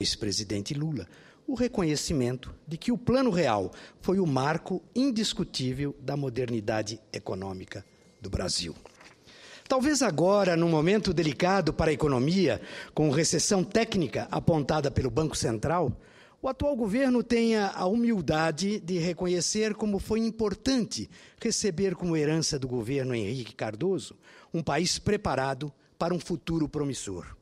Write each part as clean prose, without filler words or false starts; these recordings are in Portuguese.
ex-presidente Lula o reconhecimento de que o Plano Real foi o marco indiscutível da modernidade econômica do Brasil. Talvez agora, num momento delicado para a economia, com recessão técnica apontada pelo Banco Central, o atual governo tenha a humildade de reconhecer como foi importante receber como herança do governo Henrique Cardoso um país preparado para um futuro promissor.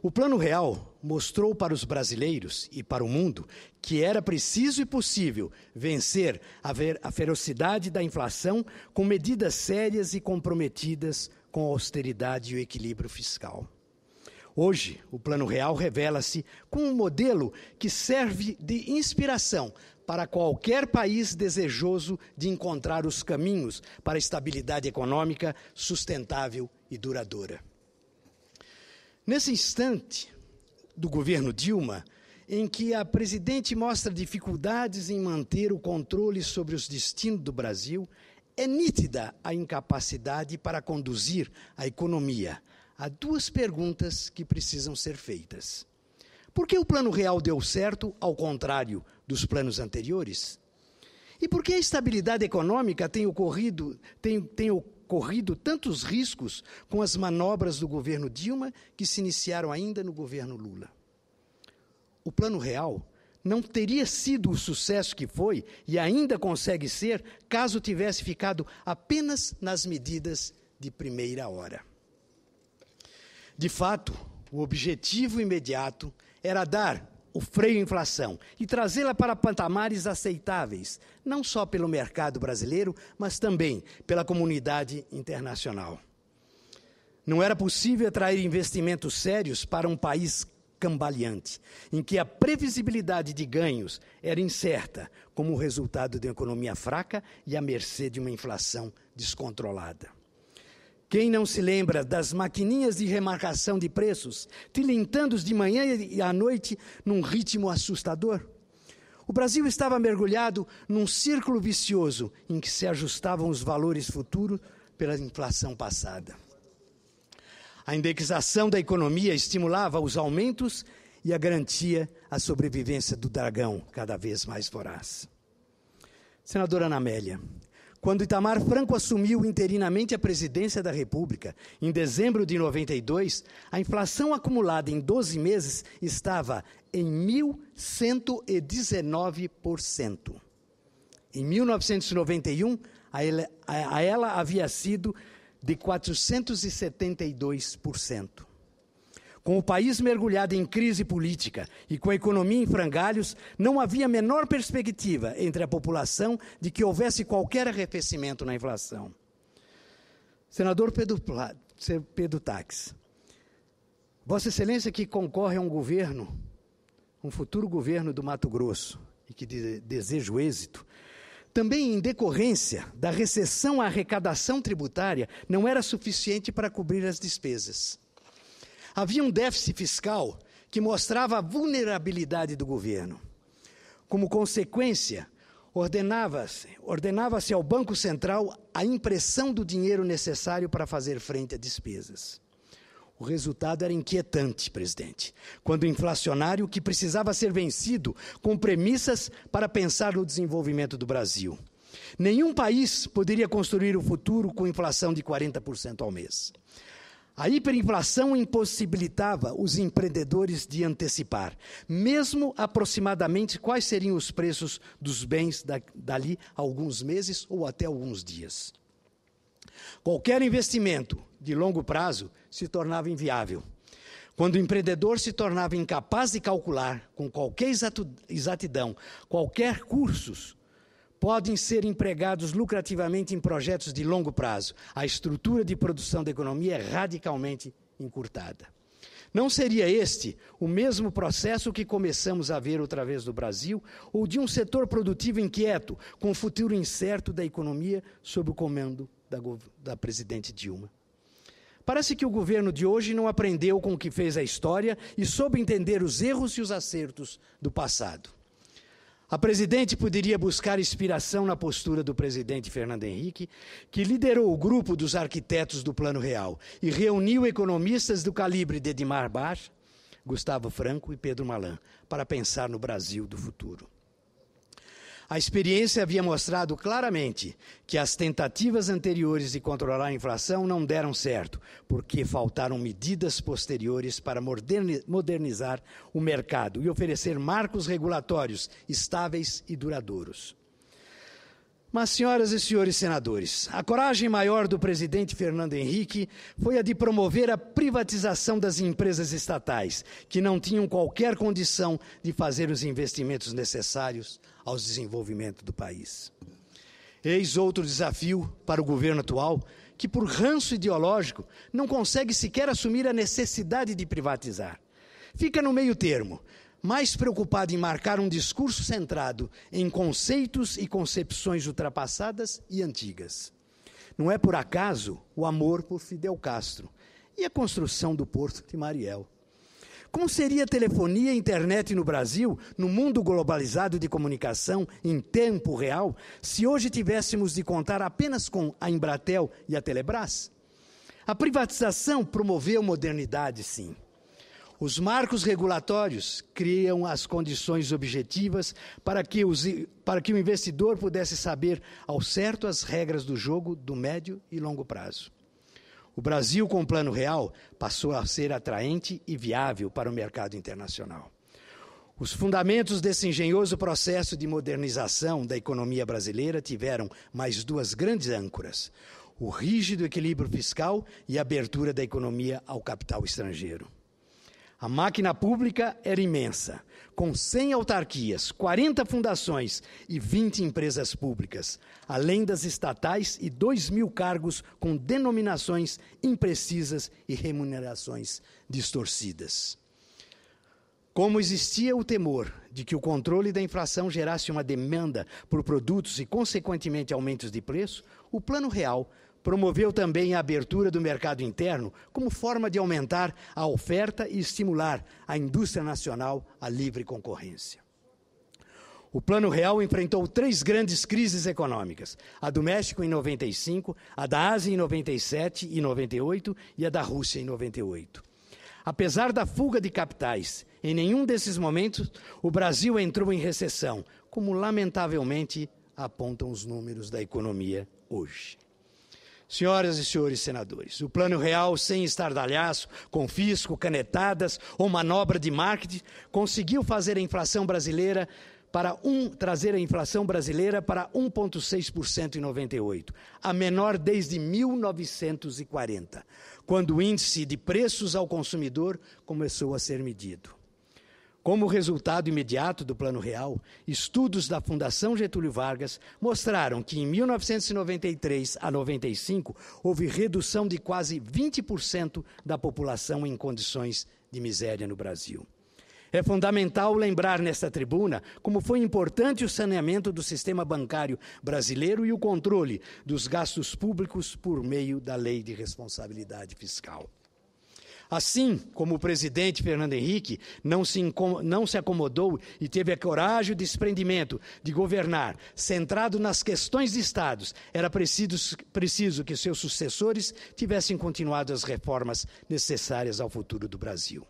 O Plano Real mostrou para os brasileiros e para o mundo que era preciso e possível vencer a ferocidade da inflação com medidas sérias e comprometidas com a austeridade e o equilíbrio fiscal. Hoje, o Plano Real revela-se como um modelo que serve de inspiração para qualquer país desejoso de encontrar os caminhos para a estabilidade econômica sustentável e duradoura. Nesse instante do governo Dilma, em que a presidente mostra dificuldades em manter o controle sobre os destinos do Brasil, é nítida a incapacidade para conduzir a economia. Há duas perguntas que precisam ser feitas. Por que o Plano Real deu certo, ao contrário dos planos anteriores? E por que a estabilidade econômica tem ocorrido tantos riscos com as manobras do governo Dilma que se iniciaram ainda no governo Lula? O Plano Real não teria sido o sucesso que foi e ainda consegue ser caso tivesse ficado apenas nas medidas de primeira hora. De fato, o objetivo imediato era dar o freio à inflação e trazê-la para patamares aceitáveis, não só pelo mercado brasileiro, mas também pela comunidade internacional. Não era possível atrair investimentos sérios para um país cambaleante, em que a previsibilidade de ganhos era incerta, como resultado de uma economia fraca e à mercê de uma inflação descontrolada. Quem não se lembra das maquininhas de remarcação de preços, tilintando de manhã e à noite num ritmo assustador? O Brasil estava mergulhado num círculo vicioso em que se ajustavam os valores futuros pela inflação passada. A indexação da economia estimulava os aumentos e a garantia à sobrevivência do dragão cada vez mais voraz. Senadora Ana Amélia, quando Itamar Franco assumiu interinamente a presidência da República, em dezembro de 92, a inflação acumulada em 12 meses estava em 1.119%. Em 1991, a ela havia sido de 472%. Com o país mergulhado em crise política e com a economia em frangalhos, não havia a menor perspectiva entre a população de que houvesse qualquer arrefecimento na inflação. Senador Pedro Taques, Vossa Excelência que concorre a um governo, um futuro governo do Mato Grosso, e que deseja o êxito, também em decorrência da recessão à arrecadação tributária, não era suficiente para cobrir as despesas. Havia um déficit fiscal que mostrava a vulnerabilidade do governo. Como consequência, ordenava-se ao Banco Central a impressão do dinheiro necessário para fazer frente a despesas. O resultado era inquietante, presidente, quando o inflacionário que precisava ser vencido com premissas para pensar no desenvolvimento do Brasil. Nenhum país poderia construir o futuro com inflação de 40% ao mês. A hiperinflação impossibilitava os empreendedores de antecipar, mesmo aproximadamente, quais seriam os preços dos bens dali a alguns meses ou até alguns dias. Qualquer investimento de longo prazo se tornava inviável. Quando o empreendedor se tornava incapaz de calcular com qualquer exatidão, qualquer cursos, podem ser empregados lucrativamente em projetos de longo prazo. A estrutura de produção da economia é radicalmente encurtada. Não seria este o mesmo processo que começamos a ver outra vez no Brasil, ou de um setor produtivo inquieto, com o futuro incerto da economia sob o comando da presidente Dilma? Parece que o governo de hoje não aprendeu com o que fez a história e soube entender os erros e os acertos do passado. A presidente poderia buscar inspiração na postura do presidente Fernando Henrique, que liderou o grupo dos arquitetos do Plano Real e reuniu economistas do calibre de Edmar Gustavo Franco e Pedro Malan, para pensar no Brasil do futuro. A experiência havia mostrado claramente que as tentativas anteriores de controlar a inflação não deram certo, porque faltaram medidas posteriores para modernizar o mercado e oferecer marcos regulatórios estáveis e duradouros. Mas, senhoras e senhores senadores, a coragem maior do presidente Fernando Henrique foi a de promover a privatização das empresas estatais, que não tinham qualquer condição de fazer os investimentos necessários ao desenvolvimento do país. Eis outro desafio para o governo atual, que por ranço ideológico não consegue sequer assumir a necessidade de privatizar. Fica no meio termo, mais preocupado em marcar um discurso centrado em conceitos e concepções ultrapassadas e antigas. Não é por acaso o amor por Fidel Castro e a construção do Porto de Mariel. Como seria a telefonia e internet no Brasil, no mundo globalizado de comunicação em tempo real, se hoje tivéssemos de contar apenas com a Embratel e a Telebrás? A privatização promoveu modernidade, sim. Os marcos regulatórios criam as condições objetivas para que o investidor pudesse saber ao certo as regras do jogo do médio e longo prazo. O Brasil, com o Plano Real, passou a ser atraente e viável para o mercado internacional. Os fundamentos desse engenhoso processo de modernização da economia brasileira tiveram mais duas grandes âncoras: o rígido equilíbrio fiscal e a abertura da economia ao capital estrangeiro. A máquina pública era imensa, com 100 autarquias, 40 fundações e 20 empresas públicas, além das estatais e 2.000 cargos com denominações imprecisas e remunerações distorcidas. Como existia o temor de que o controle da inflação gerasse uma demanda por produtos e, consequentemente, aumentos de preço, o Plano Real promoveu também a abertura do mercado interno como forma de aumentar a oferta e estimular a indústria nacional à livre concorrência. O Plano Real enfrentou 3 grandes crises econômicas: a do México em 95, a da Ásia em 97 e 98 e a da Rússia em 98. Apesar da fuga de capitais, em nenhum desses momentos o Brasil entrou em recessão, como lamentavelmente apontam os números da economia hoje. Senhoras e senhores senadores, o Plano Real, sem estardalhaço, confisco, canetadas ou manobra de marketing, conseguiu trazer a inflação brasileira para 1,6% em 98, a menor desde 1940, quando o índice de preços ao consumidor começou a ser medido. Como resultado imediato do Plano Real, estudos da Fundação Getúlio Vargas mostraram que em 1993 a 95 houve redução de quase 20% da população em condições de miséria no Brasil. É fundamental lembrar nesta tribuna como foi importante o saneamento do sistema bancário brasileiro e o controle dos gastos públicos por meio da Lei de Responsabilidade Fiscal. Assim como o presidente Fernando Henrique não se acomodou e teve a coragem e o desprendimento de governar centrado nas questões de Estados, era preciso que seus sucessores tivessem continuado as reformas necessárias ao futuro do Brasil.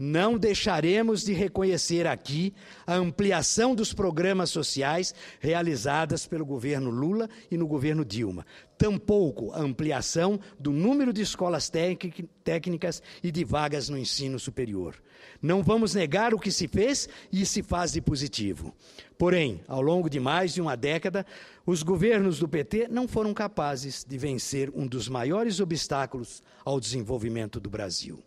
Não deixaremos de reconhecer aqui a ampliação dos programas sociais realizadas pelo governo Lula e no governo Dilma. Tampouco a ampliação do número de escolas técnicas e de vagas no ensino superior. Não vamos negar o que se fez e se faz de positivo. Porém, ao longo de mais de uma década, os governos do PT não foram capazes de vencer um dos maiores obstáculos ao desenvolvimento do Brasil.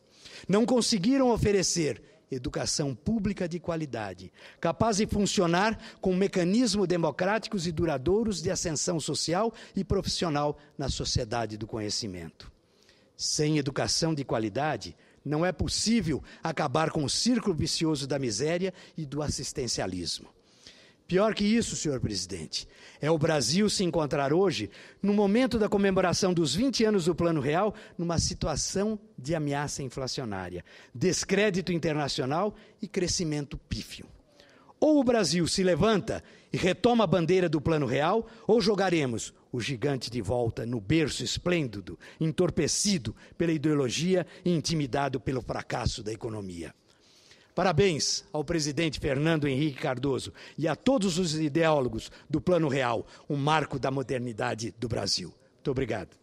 Não conseguiram oferecer educação pública de qualidade, capaz de funcionar com mecanismos democráticos e duradouros de ascensão social e profissional na sociedade do conhecimento. Sem educação de qualidade, não é possível acabar com o círculo vicioso da miséria e do assistencialismo. Pior que isso, senhor presidente, é o Brasil se encontrar hoje, no momento da comemoração dos 20 anos do Plano Real, numa situação de ameaça inflacionária, descrédito internacional e crescimento pífio. Ou o Brasil se levanta e retoma a bandeira do Plano Real, ou jogaremos o gigante de volta no berço esplêndido, entorpecido pela ideologia e intimidado pelo fracasso da economia. Parabéns ao presidente Fernando Henrique Cardoso e a todos os ideólogos do Plano Real, um marco da modernidade do Brasil. Muito obrigado.